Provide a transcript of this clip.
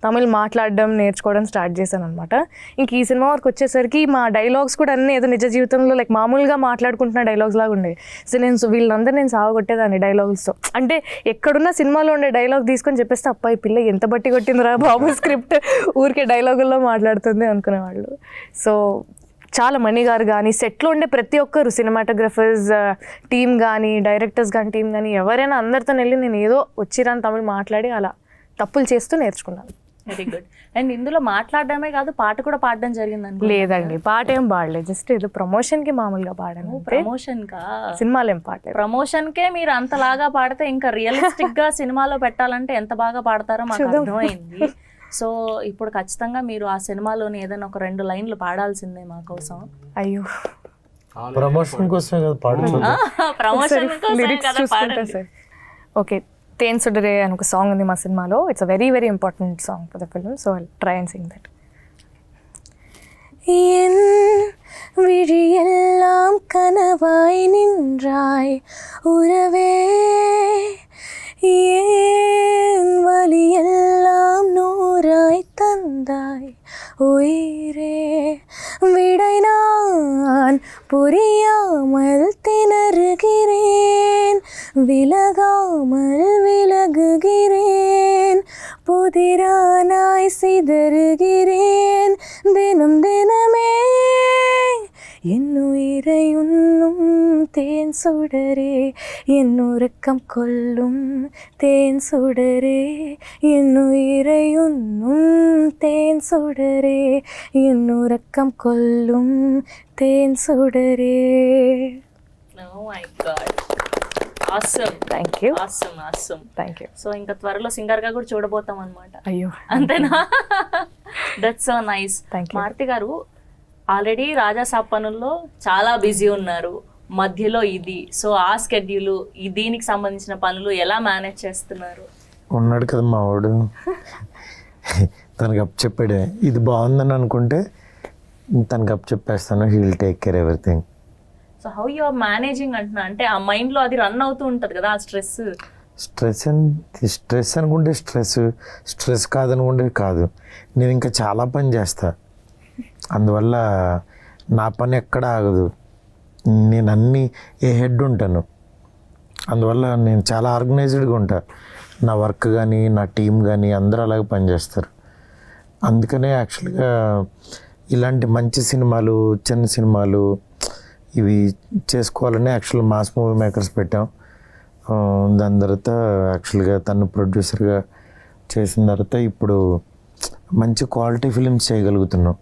తమిళ్ మాట్లాడడం నేర్చుకోవడం స్టార్ట్ చేశాను అనమాట. ఇంక ఈ సినిమా వరకు వచ్చేసరికి మా డైలాగ్స్ కూడా అన్నీ ఏదో నిజ జీవితంలో లైక్ మామూలుగా మాట్లాడుకుంటున్న డైలాగ్స్ లాగా ఉండేవి. సో వీళ్ళందరూ నేను సాగొట్టేదాన్ని డైలాగ్స్తో. అంటే ఎక్కడున్న సినిమాలో ఉండే డైలాగ్ తీసుకొని చెప్పేస్తే అప్ప ఈ పిల్ల ఎంత బట్టి కొట్టిందిరా బాబు స్క్రిప్ట్, ఊరికే డైలాగుల్లో మాట్లాడుతుంది అనుకునేవాళ్ళు. సో చాలా మణి గారు కానీ సెట్లో ఉండే ప్రతి ఒక్కరు సినిమాటోగ్రఫర్స్ టీమ్ కానీ డైరెక్టర్స్ కానీ టీం కానీ ఎవరైనా అందరితో వెళ్ళి నేను ఏదో వచ్చిరాని తమిళ్ మాట్లాడి అలా తప్పులు చేస్తూ నేర్చుకున్నాను. Very good. అండ్ ఇందులో మాట్లాడడమే కాదు, పాట కూడా పాడడం జరిగిందండి? లేదండి, పాట ఏం పాడలేదు, జస్ట్ ఏదో ప్రమోషన్కి మామూలుగా పాడాను. ప్రమోషన్కా? సినిమాలు ఏం పాడలేదు. ప్రమోషన్కే మీరు అంతలాగా పాడితే ఇంకా రియలిస్టిక్గా సినిమాలో పెట్టాలంటే ఎంత బాగా పాడతారో మాకు అర్థమైంది. సో ఇప్పుడు ఖచ్చితంగా మీరు ఆ సినిమాలోని ఏదైనా ఒక 2 లైన్లు పాడాల్సిందే మా కోసం. అయ్యో, ప్రమోషన్ కోసమే కదా పాడుతుంది. ప్రమోషన్ ఓకే, తేన్ సుడరే అని ఒక సాంగ్ ఉంది మా సినిమాలో. It's a very very important song for the film. So I try and sing that. என் விழியெல்லாம் கனவாய் நின்றாய் உறவே, ஏன் வலியெல்லாம் நூறாய் தந்தாய் உயிரே, விடை நான் புரியாமல் திணறுகிறேன், விலகாமல் விலகுகிறேன், புதிரானாய் சிதறுகிறேன் தினம் தினமே, என் உயிரை உண்ணும் தேன் சுடரே, என் உறக்கம் கொல்லும் தேன் சுடரே, என் உயிரை உண்ணும் தேன் சுடரே, என் உறக்கம் கொல்லும் தேன் சுடரே. Oh my God. Awesome. Thank you. Awesome. Thank you. So ఇంకా త్వరలో సింగర్ గా కూడా చూడబోతాం అన్నమాట. అయ్యో, అంతేనా? That's so nice. Thank you. Maruthi గారు ఆల్రెడీ రాజాసాబ్ పనుల్లో చాలా బిజీ ఉన్నారు, మధ్యలో ఇది, సో ఆ స్కెడ్యూల్ దీనికి సంబంధించిన పనులు ఎలా మేనేజ్ చేస్తున్నారు? ఉన్నాడు కదా మా వాడు, తనకు అప్ చెప్పాడే, ఇది బాగుందని అనుకుంటే తనకు అప్ చెప్పేస్తాను, he will take care everything. So how you are managing అంటున్నా, అంటే ఆ మైండ్ లో అది రన్ అవుతూ ఉంటది కదా ఆ స్ట్రెస్ అనుకుంటే స్ట్రెస్ కాదనుకుంటే కాదు. నేను ఇంకా చాలా పని చేస్తా, అందువల్ల నా పని ఎక్కడ ఆగదు. నేను అన్నీ ఏ హెడ్ ఉంటాను, అందువల్ల నేను చాలా ఆర్గనైజ్డ్గా ఉంటా. నా వర్క్ కానీ నా టీం కానీ అందరూ అలాగే పనిచేస్తారు. అందుకనే యాక్చువల్గా ఇలాంటి మంచి సినిమాలు, చిన్న సినిమాలు ఇవి చేసుకోవాలని యాక్చువల్ మాస్ మూవీ మేకర్స్ పెట్టాం. దాని తర్వాత యాక్చువల్గా తను ప్రొడ్యూసర్గా చేసిన తర్వాత ఇప్పుడు మంచి క్వాలిటీ ఫిలిమ్స్ చేయగలుగుతున్నాం.